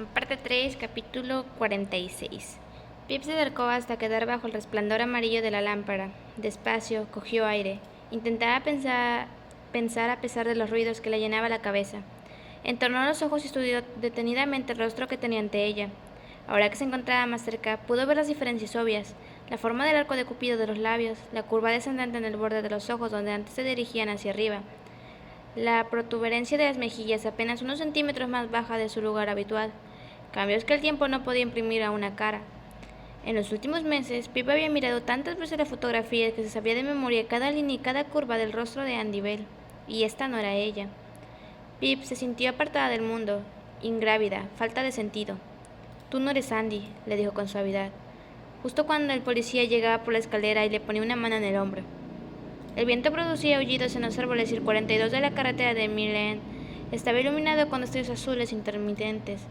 Parte 3, capítulo 46. Pip se acercó hasta quedar bajo el resplandor amarillo de la lámpara. Despacio, cogió aire. Intentaba pensar a pesar de los ruidos que le llenaba la cabeza. Entornó los ojos y estudió detenidamente el rostro que tenía ante ella. Ahora que se encontraba más cerca, pudo ver las diferencias obvias. La forma del arco de Cupido de los labios, la curva descendente en el borde de los ojos donde antes se dirigían hacia arriba, la protuberancia de las mejillas apenas unos centímetros más baja de su lugar habitual, cambios que el tiempo no podía imprimir a una cara. En los últimos meses, Pip había mirado tantas veces la fotografía que se sabía de memoria cada línea y cada curva del rostro de Andy Bell, y esta no era ella. Pip se sintió apartada del mundo, ingrávida, falta de sentido. «Tú no eres Andy», le dijo con suavidad, justo cuando el policía llegaba por la escalera y le ponía una mano en el hombro. El viento producía aullidos en los árboles y el 42 de la carretera de Millen estaba iluminado con destellos azules intermitentes.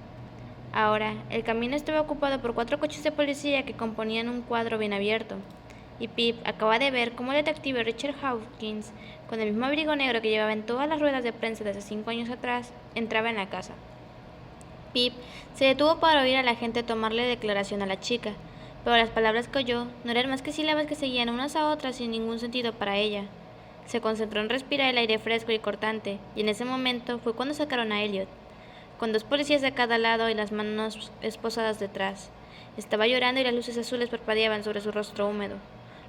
Ahora, el camino estaba ocupado por 4 coches de policía que componían un cuadro bien abierto, y Pip acaba de ver cómo el detective Richard Hawkins, con el mismo abrigo negro que llevaba en todas las ruedas de prensa desde 5 años atrás, entraba en la casa. Pip se detuvo para oír a la gente tomarle declaración a la chica, pero las palabras que oyó no eran más que sílabas que seguían unas a otras sin ningún sentido para ella. Se concentró en respirar el aire fresco y cortante, y en ese momento fue cuando sacaron a Elliot, con 2 policías a cada lado y las manos esposadas detrás. Estaba llorando y las luces azules parpadeaban sobre su rostro húmedo.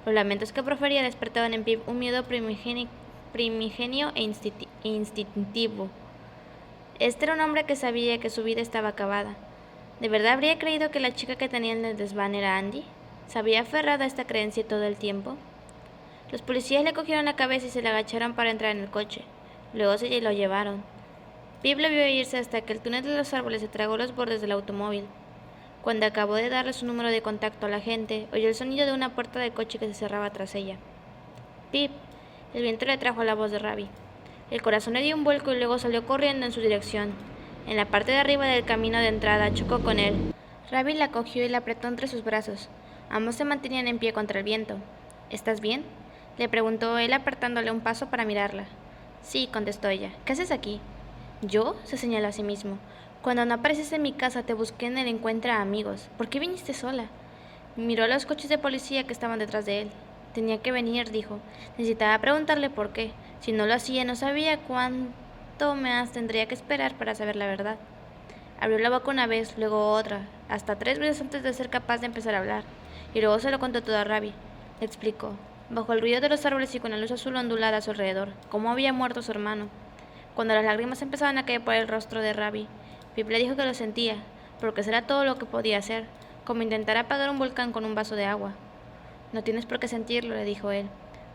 Los lamentos que profería despertaban en Pip un miedo primigenio e instintivo. Este era un hombre que sabía que su vida estaba acabada. ¿De verdad habría creído que la chica que tenía en el desván era Andy? ¿Se había aferrado a esta creencia todo el tiempo? Los policías le cogieron la cabeza y se le agacharon para entrar en el coche. Luego se lo llevaron. Pip le vio irse hasta que el túnel de los árboles se tragó los bordes del automóvil. Cuando acabó de darle su número de contacto a la gente, oyó el sonido de una puerta del coche que se cerraba tras ella. «Pip», el viento le trajo la voz de Ravi. El corazón le dio un vuelco y luego salió corriendo en su dirección. En la parte de arriba del camino de entrada chocó con él. Ravi la cogió y la apretó entre sus brazos. Ambos se mantenían en pie contra el viento. «¿Estás bien?», le preguntó él apartándole un paso para mirarla. «Sí», contestó ella. «¿Qué haces aquí?» «¿Yo?», se señaló a sí mismo. «Cuando no apareces en mi casa te busqué en el encuentro a amigos. ¿Por qué viniste sola?» Miró a los coches de policía que estaban detrás de él. «Tenía que venir», dijo. Necesitaba preguntarle por qué. Si no lo hacía, no sabía cuánto más tendría que esperar para saber la verdad. Abrió la boca una vez, luego otra, hasta 3 veces antes de ser capaz de empezar a hablar. Y luego se lo contó todo a Ravi. Le explicó, bajo el ruido de los árboles y con la luz azul ondulada a su alrededor, cómo había muerto su hermano. Cuando las lágrimas empezaban a caer por el rostro de Ravi, Pip le dijo que lo sentía, porque será todo lo que podía hacer, como intentar apagar un volcán con un vaso de agua. «No tienes por qué sentirlo», le dijo él,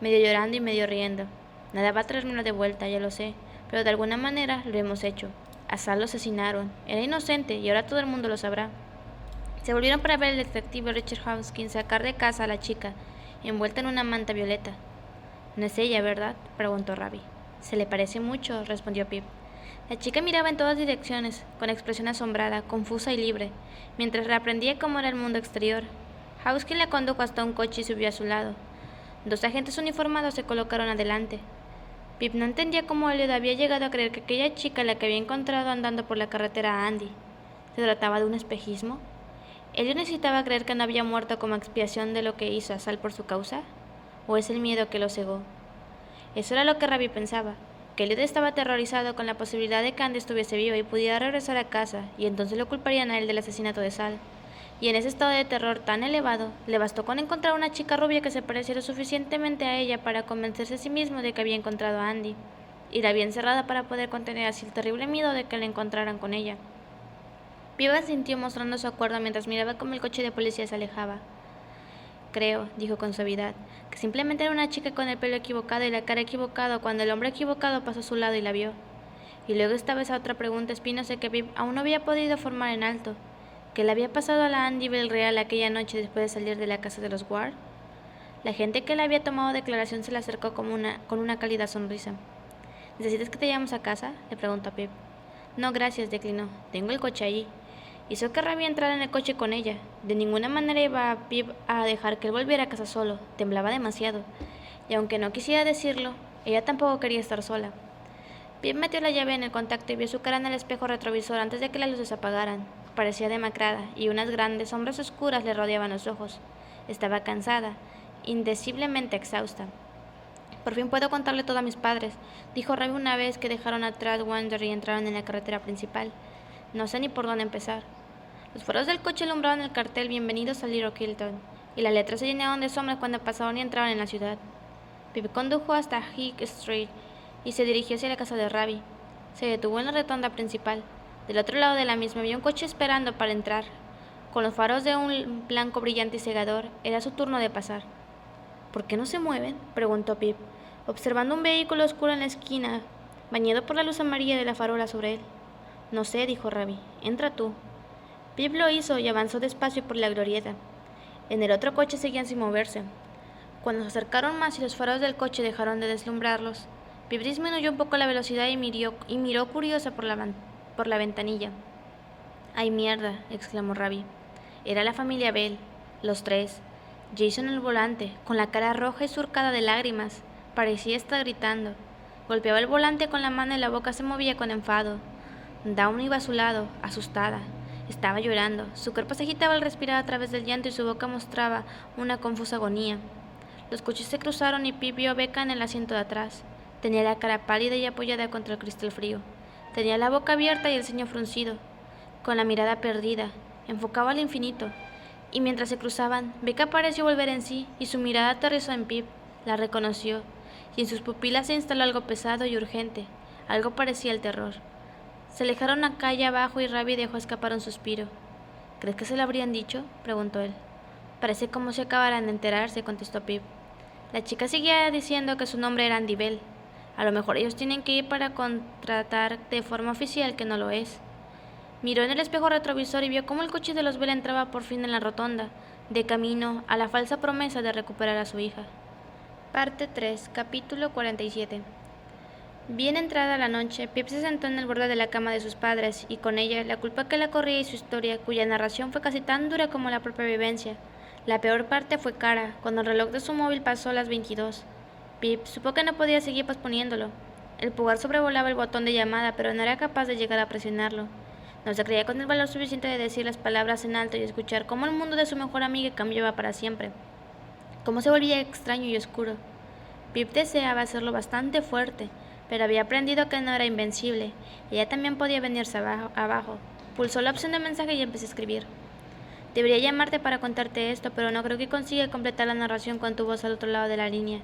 medio llorando y medio riendo. «Nada va a traérmelo de vuelta, ya lo sé, pero de alguna manera lo hemos hecho. A Sal lo asesinaron, era inocente y ahora todo el mundo lo sabrá». Se volvieron para ver al detective Richard Hawkins sacar de casa a la chica, envuelta en una manta violeta. «No es ella, ¿verdad?», preguntó Ravi. «Se le parece mucho», respondió Pip. La chica miraba en todas direcciones, con expresión asombrada, confusa y libre, mientras reaprendía cómo era el mundo exterior. Hawkins la condujo hasta un coche y subió a su lado. 2 agentes uniformados se colocaron adelante. Pip no entendía cómo Elliot había llegado a creer que aquella chica la que había encontrado andando por la carretera a Andy. ¿Se trataba de un espejismo? ¿Elliot necesitaba creer que no había muerto como expiación de lo que hizo a Sal por su causa? ¿O es el miedo que lo cegó? Eso era lo que Ravi pensaba, que Elliot estaba aterrorizado con la posibilidad de que Andy estuviese viva y pudiera regresar a casa, y entonces lo culparían a él del asesinato de Sal. Y en ese estado de terror tan elevado, le bastó con encontrar una chica rubia que se pareciera suficientemente a ella para convencerse a sí mismo de que había encontrado a Andy, y la había encerrada para poder contener así el terrible miedo de que la encontraran con ella. Pip sintió mostrando su acuerdo mientras miraba cómo el coche de policía se alejaba. «Creo», dijo con suavidad, «que simplemente era una chica con el pelo equivocado y la cara equivocada cuando el hombre equivocado pasó a su lado y la vio». Y luego estaba esa otra pregunta espinosa que Pip aún no había podido formar en alto. ¿Qué le había pasado a la Andy Bell real aquella noche después de salir de la casa de los Ward? La gente que le había tomado declaración se le acercó con una cálida sonrisa. «¿Necesitas que te llevemos a casa?», le preguntó a Pip. «No, gracias», declinó. «Tengo el coche allí». Hizo que Ravi entrara en el coche con ella. De ninguna manera iba Pip a dejar que él volviera a casa solo. Temblaba demasiado. Y aunque no quisiera decirlo, ella tampoco quería estar sola. Pip metió la llave en el contacto y vio su cara en el espejo retrovisor antes de que las luces se apagaran. Parecía demacrada y unas grandes sombras oscuras le rodeaban los ojos. Estaba cansada, indeciblemente exhausta. Por fin puedo contarle todo a mis padres, dijo Ravi una vez que dejaron atrás Wander y entraron en la carretera principal. No sé ni por dónde empezar. Los faros del coche alumbraban el cartel Bienvenidos a Little Kilton, y las letras se llenaron de sombras cuando pasaron y entraron en la ciudad. Pip condujo hasta High Street y se dirigió hacia la casa de Ravi. Se detuvo en la rotonda principal. Del otro lado de la misma había un coche esperando para entrar. Con los faros de un blanco brillante y cegador, era su turno de pasar. ¿Por qué no se mueven?, preguntó Pip, observando un vehículo oscuro en la esquina, bañado por la luz amarilla de la farola sobre él. No sé, dijo Ravi. Entra tú. Pip lo hizo y avanzó despacio por la glorieta. En el otro coche seguían sin moverse. Cuando se acercaron más y los faros del coche dejaron de deslumbrarlos, Pip disminuyó un poco la velocidad y miró curiosa por la ventanilla. ¡Ay, mierda!, exclamó Ravi. Era la familia Bell, los tres. Jason al volante, con la cara roja y surcada de lágrimas. Parecía estar gritando. Golpeaba el volante con la mano y la boca se movía con enfado. Dawn iba a su lado, asustada. Estaba llorando. Su cuerpo se agitaba al respirar a través del llanto y su boca mostraba una confusa agonía. Los coches se cruzaron y Pip vio a Becca en el asiento de atrás. Tenía la cara pálida y apoyada contra el cristal frío. Tenía la boca abierta y el ceño fruncido, con la mirada perdida. Enfocaba al infinito. Y mientras se cruzaban, Becca pareció volver en sí y su mirada aterrizó en Pip. La reconoció, y en sus pupilas se instaló algo pesado y urgente. Algo parecía el terror. Se alejaron a calle abajo y Ravi dejó escapar un suspiro. ¿Crees que se lo habrían dicho?, preguntó él. Parece como si acabaran de enterarse, contestó Pip. La chica seguía diciendo que su nombre era Andy Bell. A lo mejor ellos tienen que ir para contratar de forma oficial que no lo es. Miró en el espejo retrovisor y vio cómo el coche de los Bell entraba por fin en la rotonda, de camino a la falsa promesa de recuperar a su hija. Parte 3, capítulo 47. Bien entrada la noche, Pip se sentó en el borde de la cama de sus padres, y con ella la culpa que la corría y su historia, cuya narración fue casi tan dura como la propia vivencia. La peor parte fue cara, cuando el reloj de su móvil pasó las 22. Pip supo que no podía seguir posponiéndolo. El pulgar sobrevolaba el botón de llamada, pero no era capaz de llegar a presionarlo. No se creía con el valor suficiente de decir las palabras en alto y escuchar cómo el mundo de su mejor amiga cambiaba para siempre. Cómo se volvía extraño y oscuro. Pip deseaba hacerlo bastante fuerte, pero había aprendido que no era invencible. Ella también podía venirse abajo. Pulsó la opción de mensaje y empezó a escribir. Debería llamarte para contarte esto, pero no creo que consiga completar la narración con tu voz al otro lado de la línea.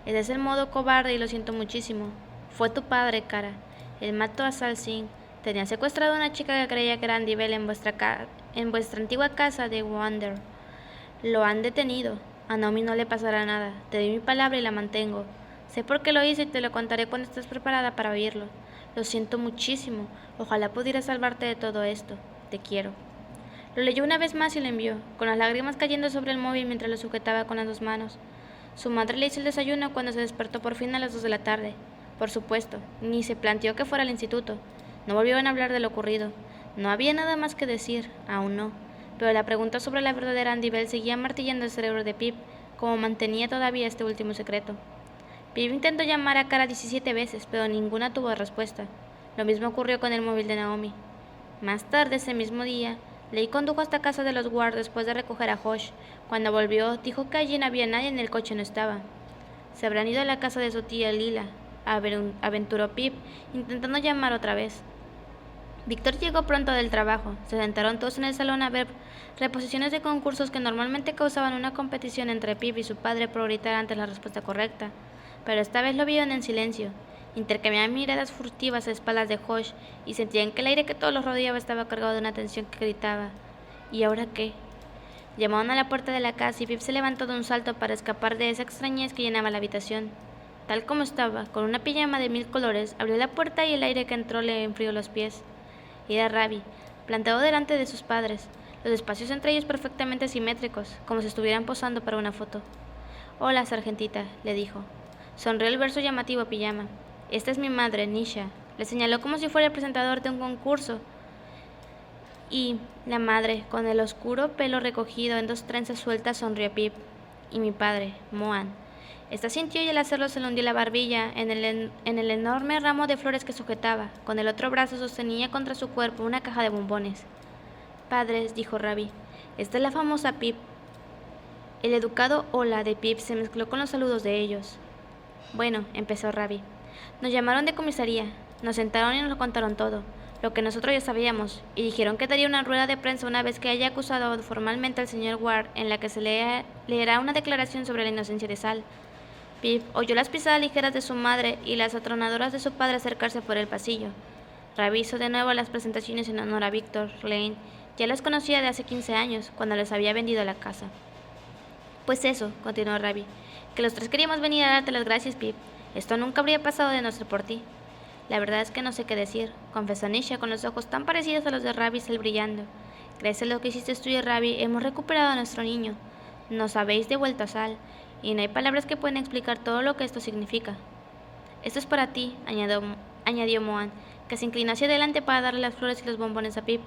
Ese es el modo cobarde y lo siento muchísimo. Fue tu padre, cara. Él mató a Sal Singh. Tenía secuestrado a una chica que creía que era Andy Bell en vuestra antigua casa de Wander. Lo han detenido. A Naomi no le pasará nada. Te doy mi palabra y la mantengo. Sé por qué lo hice y te lo contaré cuando estés preparada para oírlo. Lo siento muchísimo. Ojalá pudiera salvarte de todo esto. Te quiero. Lo leyó una vez más y lo envió, con las lágrimas cayendo sobre el móvil mientras lo sujetaba con las dos manos. Su madre le hizo el desayuno cuando se despertó por fin a las 2 de la tarde. Por supuesto, ni se planteó que fuera al instituto. No volvieron a hablar de lo ocurrido. No había nada más que decir, aún no. Pero la pregunta sobre la verdadera Andy Bell seguía martillando el cerebro de Pip, como mantenía todavía este último secreto. Pip intentó llamar a Cara 17 veces, pero ninguna tuvo respuesta. Lo mismo ocurrió con el móvil de Naomi. Más tarde, ese mismo día, Leigh condujo hasta casa de los Ward después de recoger a Josh. Cuando volvió, dijo que allí no había nadie en el coche, no estaba. Se habrán ido a la casa de su tía Lila, aventuró Pip, intentando llamar otra vez. Víctor llegó pronto del trabajo. Se sentaron todos en el salón a ver reposiciones de concursos que normalmente causaban una competición entre Pip y su padre por gritar antes la respuesta correcta. Pero esta vez lo vieron en silencio. Intercambiaban miradas furtivas a espaldas de Josh y sentían que el aire que todos los rodeaba estaba cargado de una tensión que gritaba. ¿Y ahora qué? Llamaron a la puerta de la casa y Pip se levantó de un salto para escapar de esa extrañez que llenaba la habitación. Tal como estaba, con una pijama de 1000 colores, abrió la puerta y el aire que entró le enfrió los pies. Era Ravi, plantado delante de sus padres, los espacios entre ellos perfectamente simétricos, como si estuvieran posando para una foto. «Hola, sargentita», le dijo. Sonrió el verso llamativo pijama. «Esta es mi madre, Nisha», le señaló como si fuera el presentador de un concurso. Y la madre, con el oscuro pelo recogido en 2 trenzas sueltas, sonrió a Pip. «Y mi padre, Mohan». Esta sintió y al hacerlo se le hundió la barbilla en el enorme ramo de flores que sujetaba. Con el otro brazo sostenía contra su cuerpo una caja de bombones. Padres, dijo Ravi, esta es la famosa Pip. El educado hola de Pip se mezcló con los saludos de ellos. Bueno, empezó Ravi. Nos llamaron de comisaría, nos sentaron y nos lo contaron todo, lo que nosotros ya sabíamos, y dijeron que daría una rueda de prensa una vez que haya acusado formalmente al señor Ward, en la que se leerá una declaración sobre la inocencia de Sal. Pip oyó las pisadas ligeras de su madre y las atronadoras de su padre acercarse por el pasillo. Ravi hizo de nuevo las presentaciones en honor a Victor Lane. Ya los conocía de hace 15 años, cuando les había vendido la casa. Pues eso, continuó Ravi, que los tres queríamos venir a darte las gracias, Pip. Esto nunca habría pasado de no ser por ti. La verdad es que no sé qué decir, confesó Nisha con los ojos tan parecidos a los de Ravi brillando. Gracias a lo que hiciste tú y Ravi, hemos recuperado a nuestro niño. Nos habéis devuelto a Sal, y no hay palabras que puedan explicar todo lo que esto significa. Esto es para ti, añadió Moan, que se inclinó hacia adelante para darle las flores y los bombones a Pip.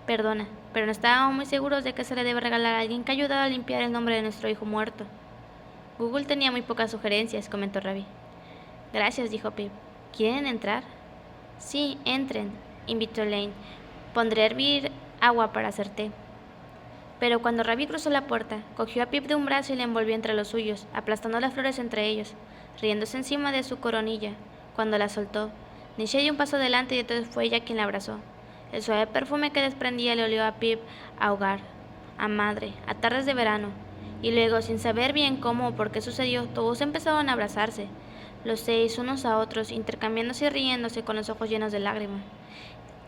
Perdona, pero no estábamos muy seguros de que se le debe regalar a alguien que ha ayudado a limpiar el nombre de nuestro hijo muerto. Google tenía muy pocas sugerencias, comentó Ravi. Gracias, dijo Pip. ¿Quieren entrar? Sí, entren, invitó Lane. Pondré a hervir agua para hacer té. Pero cuando Ravi cruzó la puerta, cogió a Pip de un brazo y le envolvió entre los suyos, aplastando las flores entre ellos, riéndose encima de su coronilla. Cuando la soltó, Nisha dio un paso adelante y entonces fue ella quien la abrazó. El suave perfume que desprendía le olió a Pip a hogar, a madre, a tardes de verano. Y luego, sin saber bien cómo o por qué sucedió, todos empezaron a abrazarse, los 6 unos a otros, intercambiándose y riéndose con los ojos llenos de lágrimas.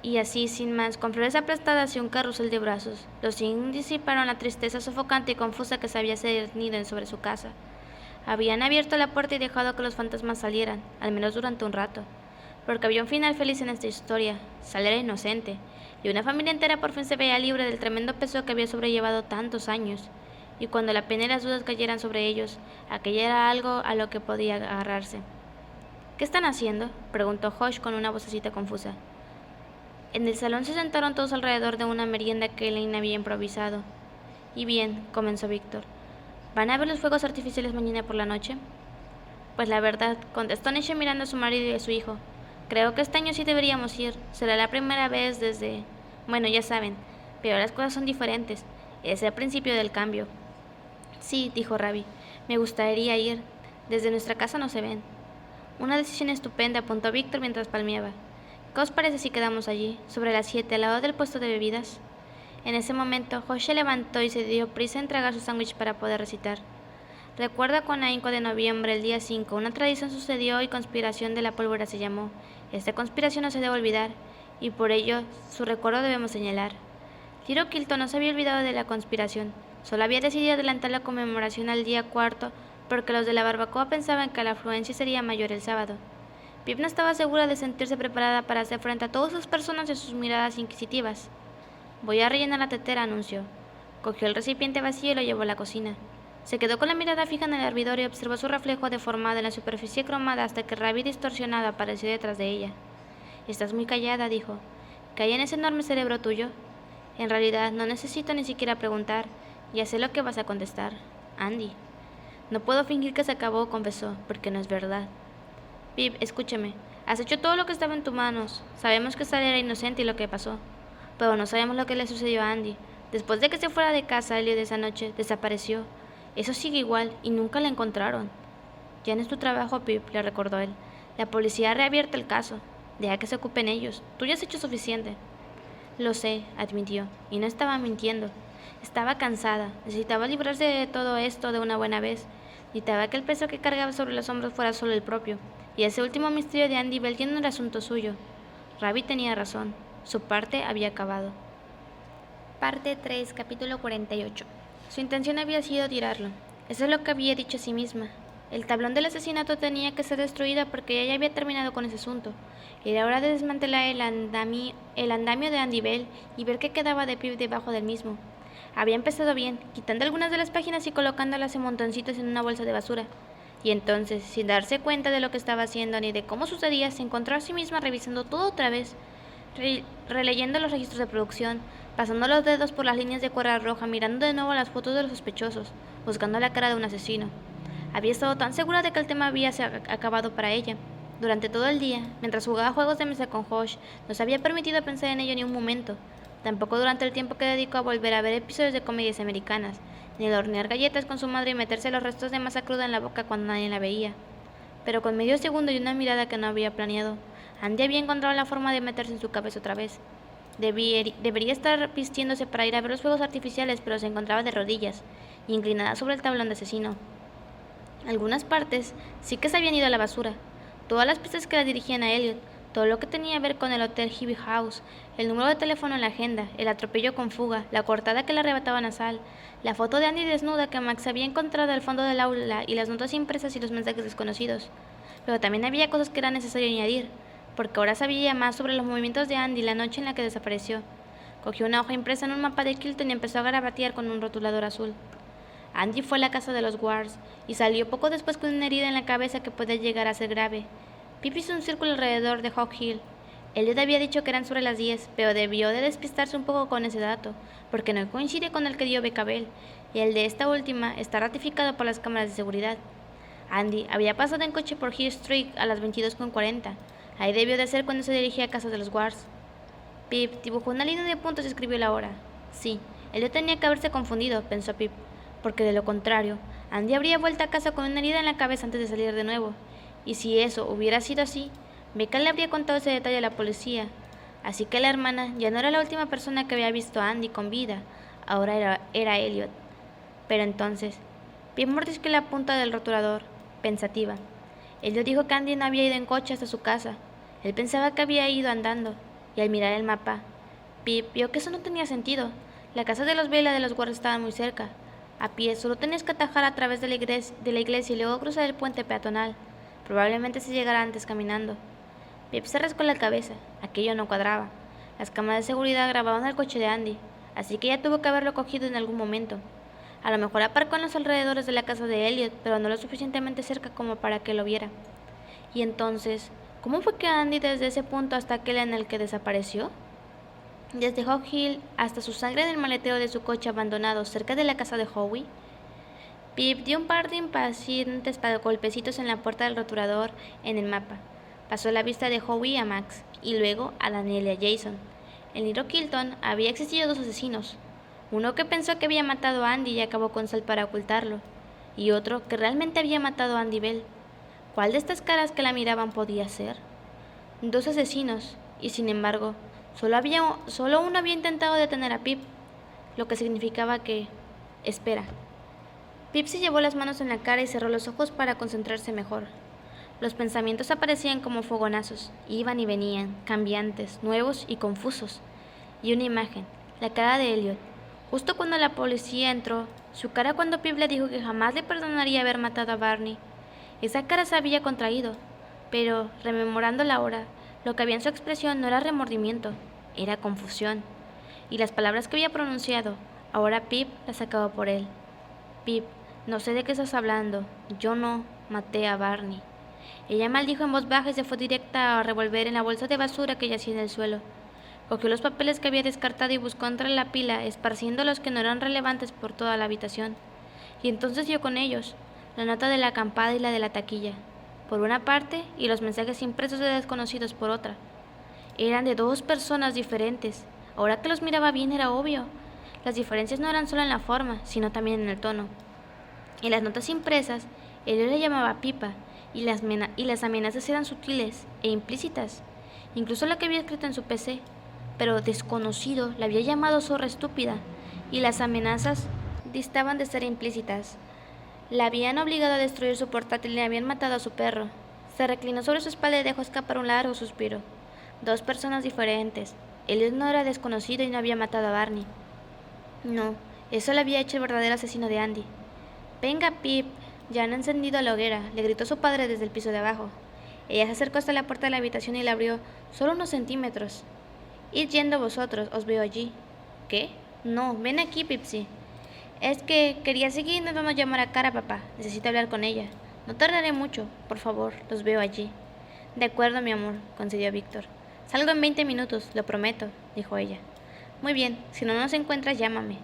Y así, sin más, con flores aplastadas y un carrusel de brazos, los 5 disiparon la tristeza sofocante y confusa que se había cernido sobre su casa. Habían abierto la puerta y dejado que los fantasmas salieran, al menos durante un rato, porque había un final feliz en esta historia. Sal era inocente, y una familia entera por fin se veía libre del tremendo peso que había sobrellevado tantos años. Y cuando la pena y las dudas cayeran sobre ellos, aquella era algo a lo que podía agarrarse. ¿Qué están haciendo?, preguntó Josh con una vocecita confusa. En el salón se sentaron todos alrededor de una merienda que Lane había improvisado. Y bien, comenzó Víctor, ¿van a ver los fuegos artificiales mañana por la noche? Pues la verdad, contestó Nisha mirando a su marido y a su hijo. Creo que este año sí deberíamos ir. Será la primera vez desde... Bueno, ya saben, pero las cosas son diferentes. Es el principio del cambio. Sí, dijo Ravi, me gustaría ir. Desde nuestra casa no se ven. Una decisión estupenda, apuntó Víctor mientras palmeaba. ¿Qué os parece si quedamos allí, sobre las 7, al lado del puesto de bebidas? En ese momento, Josh se levantó y se dio prisa en tragar su sándwich para poder recitar. Recuerda con ahínco de noviembre, el día 5, una tradición sucedió y conspiración de la pólvora se llamó. Esta conspiración no se debe olvidar, y por ello su recuerdo debemos señalar. Tiro Kilton no se había olvidado de la conspiración, solo había decidido adelantar la conmemoración al día 4, porque los de la barbacoa pensaban que la afluencia sería mayor el sábado. Pip no estaba segura de sentirse preparada para hacer frente a todas sus personas y sus miradas inquisitivas. Voy a rellenar la tetera, anunció. Cogió el recipiente vacío y lo llevó a la cocina. Se quedó con la mirada fija en el hervidor y observó su reflejo deformado en la superficie cromada hasta que Ravi distorsionado apareció detrás de ella. Estás muy callada, dijo. ¿Qué hay en ese enorme cerebro tuyo? En realidad, no necesito ni siquiera preguntar. Ya sé lo que vas a contestar. Andy. No puedo fingir que se acabó, confesó, porque no es verdad. Pip, escúchame. Has hecho todo lo que estaba en tus manos. Sabemos que Sal era inocente y lo que pasó. Pero no sabemos lo que le sucedió a Andy. Después de que se fuera de casa, Elliot esa noche desapareció. Eso sigue igual y nunca la encontraron. Ya no es tu trabajo, Pip, le recordó él. La policía ha reabierto el caso. Deja que se ocupen ellos. Tú ya has hecho suficiente. Lo sé, admitió, y no estaba mintiendo. Estaba cansada. Necesitaba librarse de todo esto de una buena vez. Necesitaba que el peso que cargaba sobre los hombros fuera solo el propio. Y ese último misterio de Andy Bell ya no era asunto suyo. Ravi tenía razón. Su parte había acabado. Parte 3, capítulo 48. Su intención había sido tirarlo. Eso es lo que había dicho a sí misma. El tablón del asesinato tenía que ser destruido porque ella ya había terminado con ese asunto. Era hora de desmantelar el andamio de Andy Bell y ver qué quedaba de Pip debajo del mismo. Había empezado bien, quitando algunas de las páginas y colocándolas en montoncitos en una bolsa de basura. Y entonces, sin darse cuenta de lo que estaba haciendo ni de cómo sucedía, se encontró a sí misma revisando todo otra vez, releyendo los registros de producción, pasando los dedos por las líneas de cuerda roja, mirando de nuevo las fotos de los sospechosos, buscando la cara de un asesino. Había estado tan segura de que el tema había acabado para ella. Durante todo el día, mientras jugaba juegos de mesa con Josh, no se había permitido pensar en ello ni un momento. tampoco durante el tiempo que dedicó a volver a ver episodios de comedias americanas, ni al hornear galletas con su madre y meterse los restos de masa cruda en la boca cuando nadie la veía. Pero con medio segundo y una mirada que no había planeado, Andy había encontrado la forma de meterse en su cabeza otra vez. Debería estar vistiéndose para ir a ver los fuegos artificiales, pero se encontraba de rodillas y inclinada sobre el tablón de asesino. Algunas partes sí que se habían ido a la basura. Todas las pistas que la dirigían a Elliot, todo lo que tenía que ver con el Hotel Hibbie House, el número de teléfono en la agenda, el atropello con fuga, la cortada que le arrebataban a Sal, la foto de Andy desnuda que Max había encontrado al fondo del aula y las notas impresas y los mensajes desconocidos. Pero también había cosas que era necesario añadir, porque ahora sabía más sobre los movimientos de Andy la noche en la que desapareció. Cogió una hoja impresa en un mapa de Kilton y empezó a garabatear con un rotulador azul. Andy fue a la casa de los Wards y salió poco después con una herida en la cabeza que podía llegar a ser grave. Pip hizo un círculo alrededor de Hawk Hill. Elliot había dicho que eran sobre las 10, pero debió de despistarse un poco con ese dato, porque no coincide con el que dio Becabel, y el de esta última está ratificado por las cámaras de seguridad. Andy había pasado en coche por Hill Street a las 22:40. Ahí debió de ser cuando se dirigía a casa de los Wards. Pip dibujó una línea de puntos y escribió la hora. Sí, Elliot tenía que haberse confundido, pensó Pip, porque de lo contrario, Andy habría vuelto a casa con una herida en la cabeza antes de salir de nuevo. Y si eso hubiera sido así, Becca le habría contado ese detalle a la policía. Así que la hermana ya no era la última persona que había visto a Andy con vida, ahora era Elliot. Pero entonces, Pip mordisqueó la punta del rotulador, pensativa. Elliot dijo que Andy no había ido en coche hasta su casa. Él pensaba que había ido andando, y al mirar el mapa, Pip vio que eso no tenía sentido. La casa de los Vela de los Wards estaba muy cerca. A pie solo tenías que atajar a través de la iglesia y luego cruzar el puente peatonal. Probablemente se llegara antes caminando. Pip se rascó la cabeza. Aquello no cuadraba. Las cámaras de seguridad grababan el coche de Andy, así que ella tuvo que haberlo cogido en algún momento. A lo mejor aparcó en los alrededores de la casa de Elliot, pero no lo suficientemente cerca como para que lo viera. Y entonces, ¿cómo fue que Andy desde ese punto hasta aquel en el que desapareció? Desde Hawk Hill hasta su sangre en el maletero de su coche abandonado cerca de la casa de Howie. Pip dio un par de impacientes golpecitos en la puerta del rotulador en el mapa. Pasó la vista de Howie a Max, y luego a Daniel y a Jason. En Little Kilton había existido dos asesinos. Uno que pensó que había matado a Andy y acabó con Sal para ocultarlo, y otro que realmente había matado a Andy Bell. ¿Cuál de estas caras que la miraban podía ser? Dos asesinos, y sin embargo, solo uno había intentado detener a Pip, lo que significaba que... Espera. Pip se llevó las manos en la cara y cerró los ojos para concentrarse mejor. Los pensamientos aparecían como fogonazos, iban y venían, cambiantes, nuevos y confusos. Y una imagen, la cara de Elliot, justo cuando la policía entró, su cara cuando Pip le dijo que jamás le perdonaría haber matado a Barney. Esa cara se había contraído, pero, rememorando la hora, lo que había en su expresión no era remordimiento, era confusión. Y las palabras que había pronunciado, ahora Pip las sacaba por él. Pip, no sé de qué estás hablando. Yo no maté a Barney. Ella maldijo en voz baja y se fue directa a revolver en la bolsa de basura que yacía en el suelo. Cogió los papeles que había descartado y buscó entre la pila, esparciendo los que no eran relevantes por toda la habitación. Y entonces dio con ellos, la nota de la acampada y la de la taquilla, por una parte, y los mensajes impresos de desconocidos por otra. Eran de dos personas diferentes. Ahora que los miraba bien era obvio. Las diferencias no eran solo en la forma, sino también en el tono. En las notas impresas, él le llamaba Pipa, y las amenazas eran sutiles e implícitas, incluso la que había escrito en su PC, pero desconocido la había llamado zorra estúpida, y las amenazas distaban de ser implícitas. La habían obligado a destruir su portátil y le habían matado a su perro. Se reclinó sobre su espalda y dejó escapar un largo suspiro. Dos personas diferentes. Él no era desconocido y no había matado a Barney. No, eso lo había hecho el verdadero asesino de Andy. Venga, Pip, ya han encendido la hoguera, le gritó su padre desde el piso de abajo. Ella se acercó hasta la puerta de la habitación y la abrió, solo unos centímetros. Id yendo vosotros, os veo allí. ¿Qué? No, ven aquí, Pipsy. Es que quería seguir intentando llamar a Cara, papá. Necesito hablar con ella. No tardaré mucho, por favor, los veo allí. De acuerdo, mi amor, concedió Víctor. Salgo en 20 minutos, lo prometo, dijo ella. Muy bien, si no nos encuentras, llámame.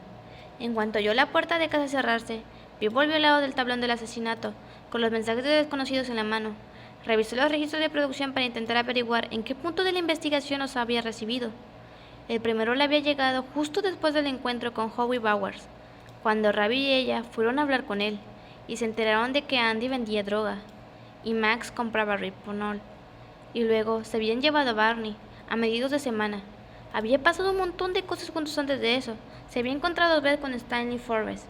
En cuanto oyó la puerta de casa cerrarse, Pip volvió al lado del tablón del asesinato, con los mensajes de desconocidos en la mano. Revisó los registros de producción para intentar averiguar en qué punto de la investigación los había recibido. El primero le había llegado justo después del encuentro con Howie Bowers, cuando Ravi y ella fueron a hablar con él, y se enteraron de que Andy vendía droga, y Max compraba Riponol. Y luego se habían llevado a Barney, a mediados de semana. Había pasado un montón de cosas juntos antes de eso. Se había encontrado 2 veces con Stanley Forbes.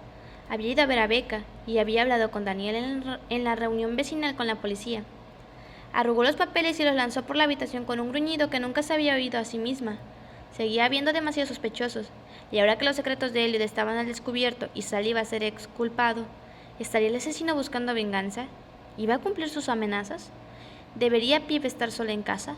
Había ido a ver a Becca y había hablado con Daniel en la reunión vecinal con la policía. Arrugó los papeles y los lanzó por la habitación con un gruñido que nunca se había oído a sí misma. Seguía habiendo demasiados sospechosos, y ahora que los secretos de Elliot estaban al descubierto y Sally iba a ser exculpado, ¿estaría el asesino buscando venganza? ¿Iba a cumplir sus amenazas? ¿Debería Pip estar sola en casa?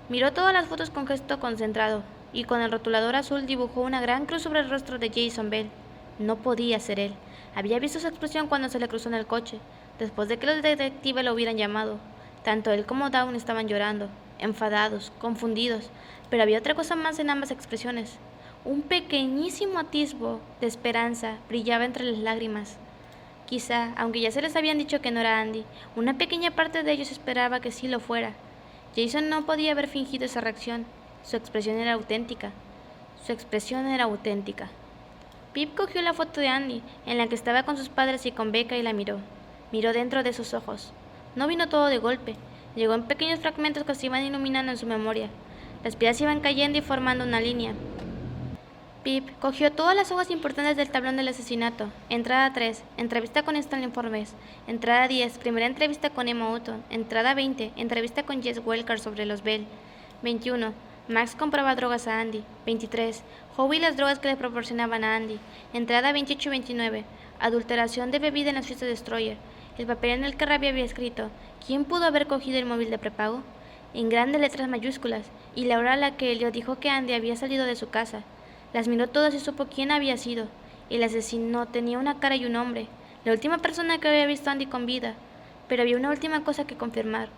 Miró todas las fotos con gesto concentrado, y con el rotulador azul dibujó una gran cruz sobre el rostro de Jason Bell. No podía ser él. Había visto su expresión cuando se le cruzó en el coche, después de que los detectives lo hubieran llamado. Tanto él como Dawn estaban llorando, enfadados, confundidos, pero había otra cosa más en ambas expresiones. Un pequeñísimo atisbo de esperanza brillaba entre las lágrimas. Quizá, aunque ya se les habían dicho que no era Andy, una pequeña parte de ellos esperaba que sí lo fuera. Jason no podía haber fingido esa reacción. Su expresión era auténtica. Pip cogió la foto de Andy, en la que estaba con sus padres y con Becca, y la miró. Miró dentro de sus ojos. No vino todo de golpe. Llegó en pequeños fragmentos que se iban iluminando en su memoria. Las piedras iban cayendo y formando una línea. Pip cogió todas las hojas importantes del tablón del asesinato. Entrada 3, entrevista con Stanley Forbes. Entrada 10, primera entrevista con Emma Hutton. Entrada 20, entrevista con Jess Welker sobre los Bell. 21, Max compraba drogas a Andy. 23, Howie y las drogas que le proporcionaban a Andy. Entrada 28 y 29, adulteración de bebida en las fiestas de Destroyer. El papel en el que Ravi había escrito: ¿quién pudo haber cogido el móvil de prepago? En grandes letras mayúsculas, y la hora a la que Elliot dijo que Andy había salido de su casa. Las miró todas y supo quién había sido. El asesino tenía una cara y un nombre, la última persona que había visto a Andy con vida. Pero había una última cosa que confirmar.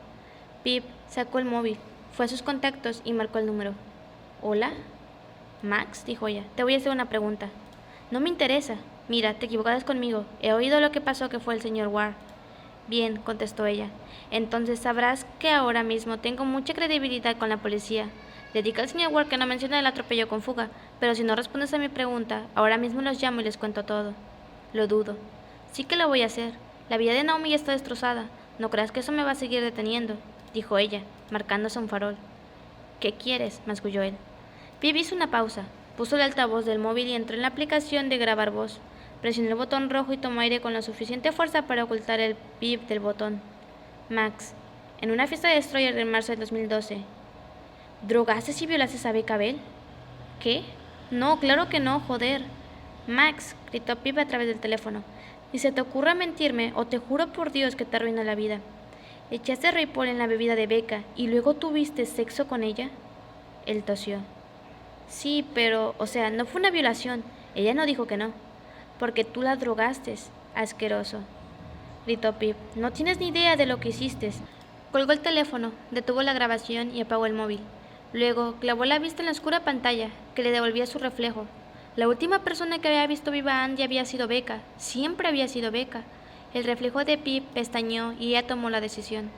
Pip sacó el móvil, fue a sus contactos y marcó el número. ¿Hola? Max, dijo ella, te voy a hacer una pregunta. No me interesa. Mira, te equivocaste conmigo. He oído lo que pasó, que fue el señor Ward. Bien, contestó ella. Entonces sabrás que ahora mismo tengo mucha credibilidad con la policía. Le dije al señor Ward que no menciona el atropello con fuga, pero si no respondes a mi pregunta, ahora mismo los llamo y les cuento todo. Lo dudo. Sí que lo voy a hacer. La vida de Naomi ya está destrozada. No creas que eso me va a seguir deteniendo, dijo ella, marcándose un farol. ¿Qué quieres?, masculló él. Pip hizo una pausa, puso el altavoz del móvil y entró en la aplicación de grabar voz. Presionó el botón rojo y tomó aire con la suficiente fuerza para ocultar el pip del botón. Max, en una fiesta de Destroyer de marzo del 2012. ¿Drogaste y violaste a Becca Bell? ¿Qué? No, claro que no, joder. Max, gritó Pip a través del teléfono. Ni se te ocurra mentirme, o te juro por Dios que te arruino la vida. ¿Echaste Ripol en la bebida de Becca y luego tuviste sexo con ella? Él tosió. Sí, pero, no fue una violación. Ella no dijo que no. Porque tú la drogaste, asqueroso, gritó Pip. No tienes ni idea de lo que hiciste. Colgó el teléfono, detuvo la grabación y apagó el móvil. Luego clavó la vista en la oscura pantalla, que le devolvía su reflejo. La última persona que había visto viva a Andy había sido Becca. Siempre había sido Becca. El reflejo de Pip pestañeó y ella tomó la decisión.